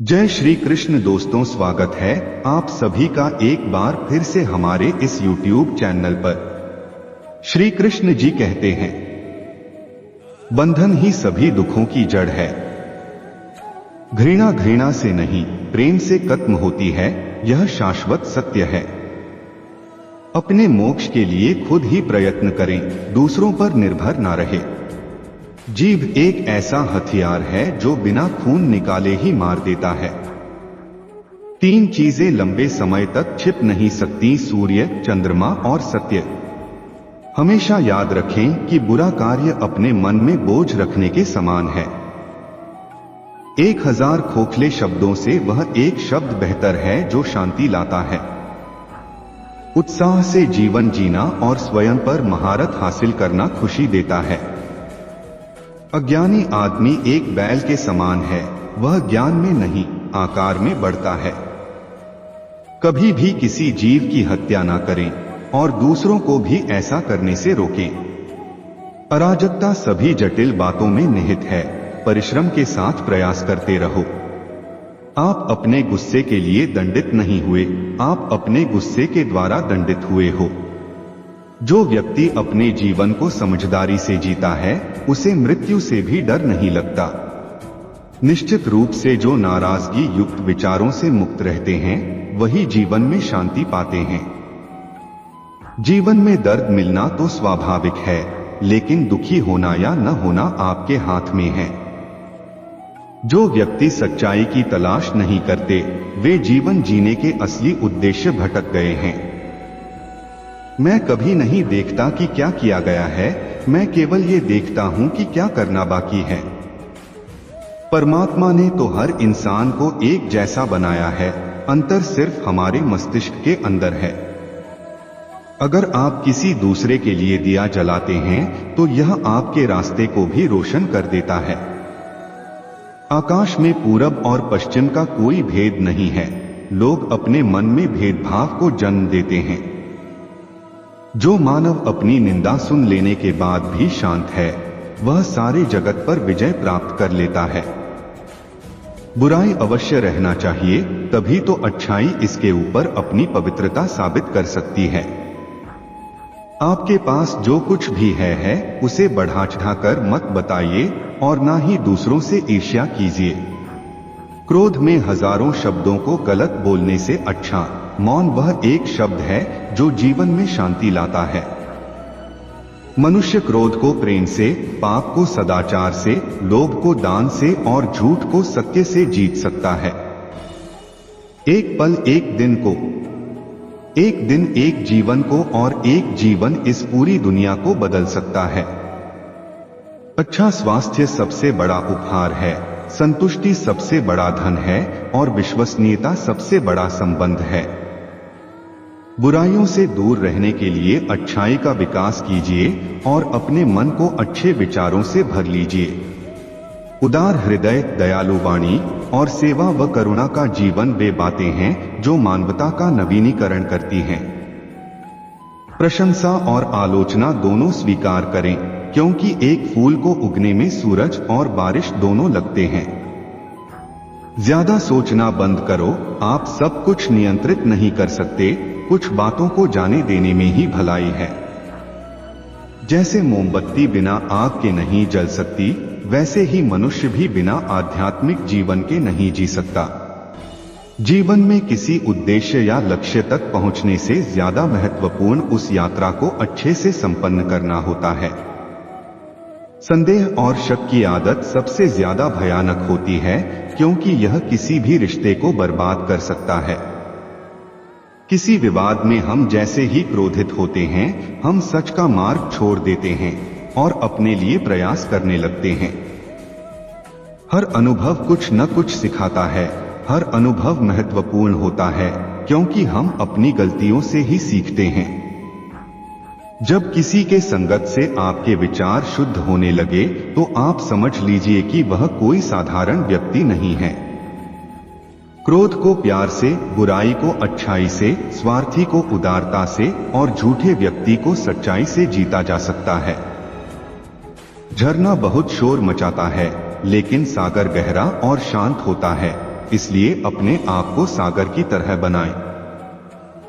जय श्री कृष्ण दोस्तों, स्वागत है आप सभी का एक बार फिर से हमारे इस YouTube चैनल पर। श्री कृष्ण जी कहते हैं, बंधन ही सभी दुखों की जड़ है। घृणा घृणा से नहीं, प्रेम से खत्म होती है, यह शाश्वत सत्य है। अपने मोक्ष के लिए खुद ही प्रयत्न करें, दूसरों पर निर्भर ना रहे। जीभ एक ऐसा हथियार है जो बिना खून निकाले ही मार देता है। तीन चीजें लंबे समय तक छिप नहीं सकती, सूर्य, चंद्रमा और सत्य। हमेशा याद रखें कि बुरा कार्य अपने मन में बोझ रखने के समान है। 1000 खोखले शब्दों से वह एक शब्द बेहतर है जो शांति लाता है। उत्साह से जीवन जीना और स्वयं पर महारत हासिल करना खुशी देता है। अज्ञानी आदमी एक बैल के समान है, वह ज्ञान में नहीं, आकार में बढ़ता है। कभी भी किसी जीव की हत्या ना करें और दूसरों को भी ऐसा करने से रोकें। अराजकता सभी जटिल बातों में निहित है, परिश्रम के साथ प्रयास करते रहो। आप अपने गुस्से के लिए दंडित नहीं हुए, आप अपने गुस्से के द्वारा दंडित हुए हो। जो व्यक्ति अपने जीवन को समझदारी से जीता है, उसे मृत्यु से भी डर नहीं लगता। निश्चित रूप से जो नाराजगी युक्त विचारों से मुक्त रहते हैं, वही जीवन में शांति पाते हैं। जीवन में दर्द मिलना तो स्वाभाविक है, लेकिन दुखी होना या न होना आपके हाथ में है। जो व्यक्ति सच्चाई की तलाश नहीं करते, वे जीवन जीने के असली उद्देश्य भटक गए हैं। मैं कभी नहीं देखता कि क्या किया गया है, मैं केवल ये देखता हूं कि क्या करना बाकी है। परमात्मा ने तो हर इंसान को एक जैसा बनाया है, अंतर सिर्फ हमारे मस्तिष्क के अंदर है। अगर आप किसी दूसरे के लिए दिया जलाते हैं, तो यह आपके रास्ते को भी रोशन कर देता है। आकाश में पूरब और पश्चिम का कोई भेद नहीं है। लोग अपने मन में भेदभाव को जन्म देते हैं। जो मानव अपनी निंदा सुन लेने के बाद भी शांत है, वह सारे जगत पर विजय प्राप्त कर लेता है। बुराई अवश्य रहना चाहिए, तभी तो अच्छाई इसके ऊपर अपनी पवित्रता साबित कर सकती है। आपके पास जो कुछ भी है उसे बढ़ा चढ़ाकर मत बताइए और ना ही दूसरों से ईर्ष्या कीजिए। क्रोध में हजारों शब्दों को गलत बोलने से अच्छा मौन वह एक शब्द है जो जीवन में शांति लाता है। मनुष्य क्रोध को प्रेम से, पाप को सदाचार से, लोभ को दान से और झूठ को सत्य से जीत सकता है। एक पल एक दिन को, एक दिन एक जीवन को और एक जीवन इस पूरी दुनिया को बदल सकता है। अच्छा स्वास्थ्य सबसे बड़ा उपहार है, संतुष्टि सबसे बड़ा धन है और विश्वसनीयता सबसे बड़ा संबंध है। बुराइयों से दूर रहने के लिए अच्छाई का विकास कीजिए और अपने मन को अच्छे विचारों से भर लीजिए। उदार हृदय, दयालु वाणी और सेवा व करुणा का जीवन वे बातें हैं जो मानवता का नवीनीकरण करती हैं। प्रशंसा और आलोचना दोनों स्वीकार करें, क्योंकि एक फूल को उगने में सूरज और बारिश दोनों लगते हैं। ज्यादा सोचना बंद करो, आप सब कुछ नियंत्रित नहीं कर सकते, कुछ बातों को जाने देने में ही भलाई है। जैसे मोमबत्ती बिना आग के नहीं जल सकती, वैसे ही मनुष्य भी बिना आध्यात्मिक जीवन के नहीं जी सकता। जीवन में किसी उद्देश्य या लक्ष्य तक पहुंचने से ज्यादा महत्वपूर्ण उस यात्रा को अच्छे से संपन्न करना होता है। संदेह और शक की आदत सबसे ज्यादा भयानक होती है, क्योंकि यह किसी भी रिश्ते को बर्बाद कर सकता है। किसी विवाद में हम जैसे ही क्रोधित होते हैं, हम सच का मार्ग छोड़ देते हैं और अपने लिए प्रयास करने लगते हैं। हर अनुभव कुछ न कुछ सिखाता है, हर अनुभव महत्वपूर्ण होता है, क्योंकि हम अपनी गलतियों से ही सीखते हैं। जब किसी के संगत से आपके विचार शुद्ध होने लगे, तो आप समझ लीजिए कि वह कोई साधारण व्यक्ति नहीं है। क्रोध को प्यार से, बुराई को अच्छाई से, स्वार्थी को उदारता से और झूठे व्यक्ति को सच्चाई से जीता जा सकता है। झरना बहुत शोर मचाता है, लेकिन सागर गहरा और शांत होता है। इसलिए अपने आप को सागर की तरह बनाएं।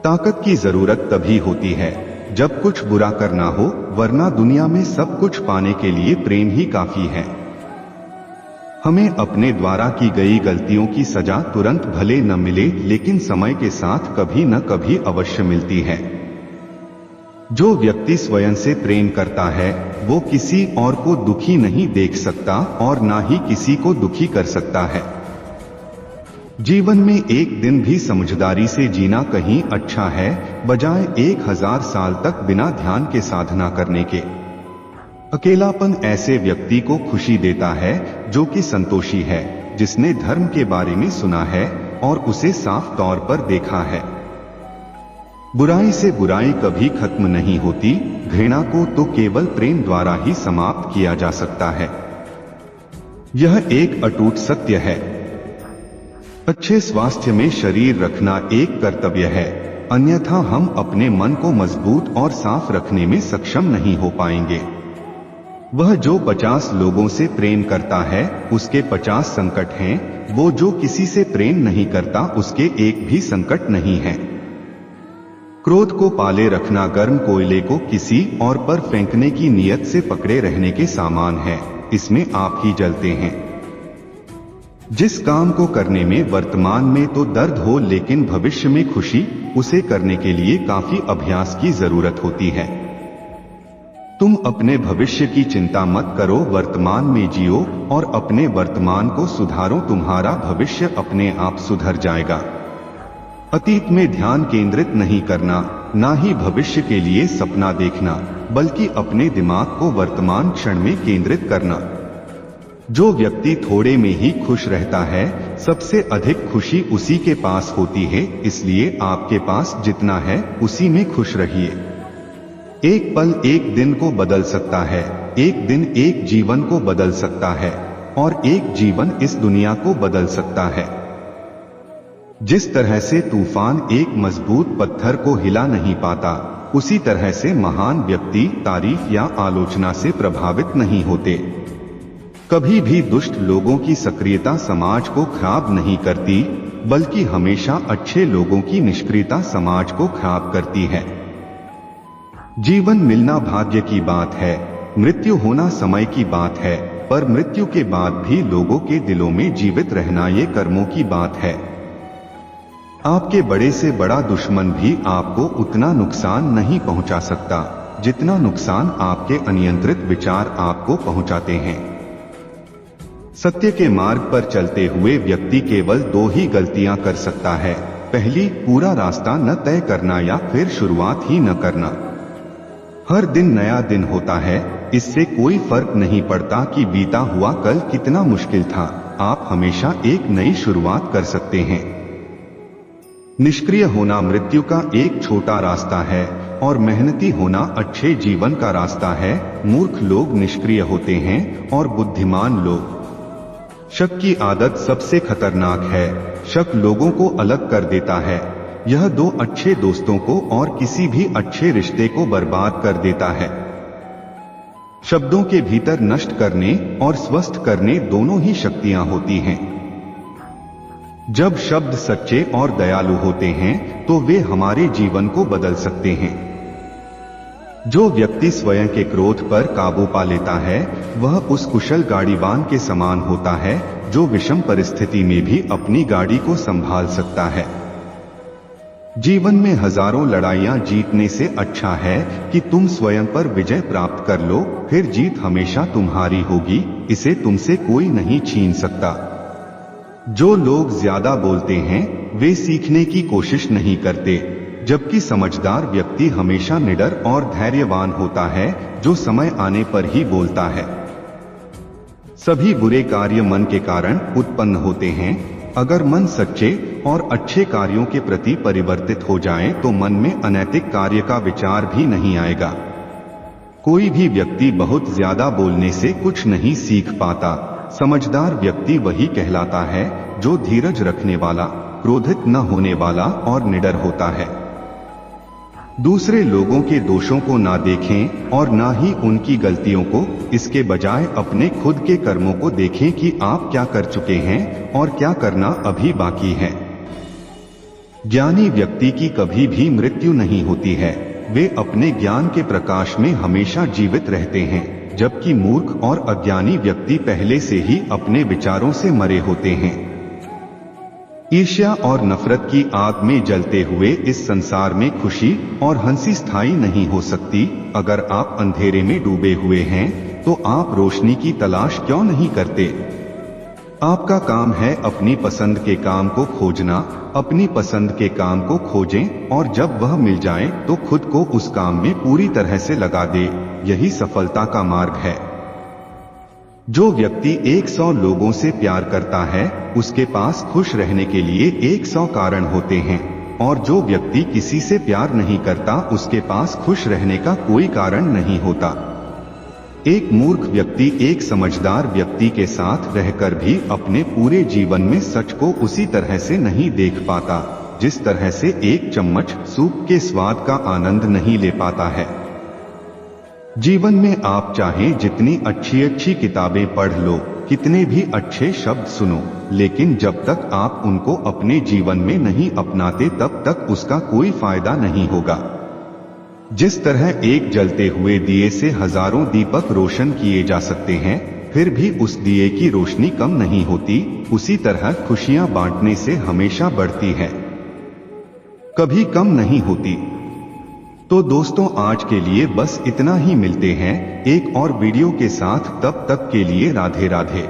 ताकत की जरूरत तभी होती है जब कुछ बुरा करना हो, वरना दुनिया में सब कुछ पाने के लिए प्रेम ही काफी है। हमें अपने द्वारा की गई गलतियों की सजा तुरंत भले न मिले, लेकिन समय के साथ कभी न कभी अवश्य मिलती है। जो व्यक्ति स्वयं से प्रेम करता है वो किसी और को दुखी नहीं देख सकता और ना ही किसी को दुखी कर सकता है। जीवन में एक दिन भी समझदारी से जीना कहीं अच्छा है, बजाय 1000 साल तक बिना ध्यान के साधना करने के। अकेलापन ऐसे व्यक्ति को खुशी देता है जो कि संतोषी है, जिसने धर्म के बारे में सुना है और उसे साफ तौर पर देखा है। बुराई से बुराई कभी खत्म नहीं होती, घृणा को तो केवल प्रेम द्वारा ही समाप्त किया जा सकता है। यह एक अटूट सत्य है। अच्छे स्वास्थ्य में शरीर रखना एक कर्तव्य है, अन्यथा हम अपने मन को मजबूत और साफ रखने में सक्षम नहीं हो पाएंगे। वह जो 50 लोगों से प्रेम करता है उसके 50 संकट हैं, वो जो किसी से प्रेम नहीं करता उसके एक भी संकट नहीं है। क्रोध को पाले रखना गर्म कोयले को किसी और पर फेंकने की नीयत से पकड़े रहने के समान है, इसमें आप ही जलते हैं। जिस काम को करने में वर्तमान में तो दर्द हो लेकिन भविष्य में खुशी, उसे करने के लिए काफी अभ्यास की जरूरत होती है। तुम अपने भविष्य की चिंता मत करो, वर्तमान में जियो और अपने वर्तमान को सुधारो, तुम्हारा भविष्य अपने आप सुधर जाएगा। अतीत में ध्यान केंद्रित नहीं करना, ना ही भविष्य के लिए सपना देखना, बल्कि अपने दिमाग को वर्तमान क्षण में केंद्रित करना। जो व्यक्ति थोड़े में ही खुश रहता है, सबसे अधिक खुशी उसी के पास होती है, इसलिए आपके पास जितना है उसी में खुश रहिए। एक पल एक दिन को बदल सकता है, एक दिन एक जीवन को बदल सकता है और एक जीवन इस दुनिया को बदल सकता है। जिस तरह से तूफान एक मजबूत पत्थर को हिला नहीं पाता, उसी तरह से महान व्यक्ति तारीफ या आलोचना से प्रभावित नहीं होते। कभी भी दुष्ट लोगों की सक्रियता समाज को खराब नहीं करती, बल्कि हमेशा अच्छे लोगों की निष्क्रियता समाज को खराब करती है। जीवन मिलना भाग्य की बात है, मृत्यु होना समय की बात है, पर मृत्यु के बाद भी लोगों के दिलों में जीवित रहना ये कर्मों की बात है। आपके बड़े से बड़ा दुश्मन भी आपको उतना नुकसान नहीं पहुंचा सकता जितना नुकसान आपके अनियंत्रित विचार आपको पहुंचाते हैं। सत्य के मार्ग पर चलते हुए व्यक्ति केवल 2 ही गलतियां कर सकता है। पहली, पूरा रास्ता न तय करना या फिर शुरुआत ही न करना। हर दिन नया दिन होता है, इससे कोई फर्क नहीं पड़ता कि बीता हुआ कल कितना मुश्किल था, आप हमेशा एक नई शुरुआत कर सकते हैं। निष्क्रिय होना मृत्यु का एक छोटा रास्ता है और मेहनती होना अच्छे जीवन का रास्ता है। मूर्ख लोग निष्क्रिय होते हैं और बुद्धिमान लोग। शक की आदत सबसे खतरनाक है। शक लोगों को अलग कर देता है। यह 2 अच्छे दोस्तों को और किसी भी अच्छे रिश्ते को बर्बाद कर देता है। शब्दों के भीतर नष्ट करने और स्वस्थ करने दोनों ही शक्तियां होती हैं। जब शब्द सच्चे और दयालु होते हैं तो वे हमारे जीवन को बदल सकते हैं। जो व्यक्ति स्वयं के क्रोध पर काबू पा लेता है वह उस कुशल गाड़ीवान के समान होता है जो विषम परिस्थिति में भी अपनी गाड़ी को संभाल सकता है। जीवन में हजारों लड़ाइयां जीतने से अच्छा है कि तुम स्वयं पर विजय प्राप्त कर लो, फिर जीत हमेशा तुम्हारी होगी, इसे तुमसे कोई नहीं छीन सकता। जो लोग ज्यादा बोलते हैं वे सीखने की कोशिश नहीं करते, जबकि समझदार व्यक्ति हमेशा निडर और धैर्यवान होता है जो समय आने पर ही बोलता है। सभी बुरे कार्य मन के कारण उत्पन्न होते हैं। अगर मन सच्चे और अच्छे कार्यों के प्रति परिवर्तित हो जाए तो मन में अनैतिक कार्य का विचार भी नहीं आएगा। कोई भी व्यक्ति बहुत ज्यादा बोलने से कुछ नहीं सीख पाता। समझदार व्यक्ति वही कहलाता है जो धीरज रखने वाला, क्रोधित न होने वाला और निडर होता है। दूसरे लोगों के दोषों को ना देखें और ना ही उनकी गलतियों को, इसके बजाय अपने खुद के कर्मों को देखें कि आप क्या कर चुके हैं और क्या करना अभी बाकी है। ज्ञानी व्यक्ति की कभी भी मृत्यु नहीं होती है, वे अपने ज्ञान के प्रकाश में हमेशा जीवित रहते हैं, जबकि मूर्ख और अज्ञानी व्यक्ति पहले से ही अपने विचारों से मरे होते हैं। ईर्ष्या और नफरत की आग में जलते हुए इस संसार में खुशी और हंसी स्थायी नहीं हो सकती। अगर आप अंधेरे में डूबे हुए हैं तो आप रोशनी की तलाश क्यों नहीं करते? आपका काम है अपनी पसंद के काम को खोजना, अपनी पसंद के काम को खोजें और जब वह मिल जाए तो खुद को उस काम में पूरी तरह से लगा दे। यही सफलता का मार्ग है। जो व्यक्ति 100 लोगों से प्यार करता है उसके पास खुश रहने के लिए 100 कारण होते हैं, और जो व्यक्ति किसी से प्यार नहीं करता उसके पास खुश रहने का कोई कारण नहीं होता। एक मूर्ख व्यक्ति एक समझदार व्यक्ति के साथ रहकर भी अपने पूरे जीवन में सच को उसी तरह से नहीं देख पाता जिस तरह से एक चम्मच सूप के स्वाद का आनंद नहीं ले पाता है। जीवन में आप चाहें जितनी अच्छी अच्छी किताबें पढ़ लो, कितने भी अच्छे शब्द सुनो, लेकिन जब तक आप उनको अपने जीवन में नहीं अपनाते तब तक उसका कोई फायदा नहीं होगा। जिस तरह एक जलते हुए दिए से हजारों दीपक रोशन किए जा सकते हैं, फिर भी उस दिए की रोशनी कम नहीं होती, उसी तरह खुशियां बांटने से हमेशा बढ़ती है, कभी कम नहीं होती। तो दोस्तों, आज के लिए बस इतना ही। मिलते हैं एक और वीडियो के साथ, तब तक के लिए राधे राधे।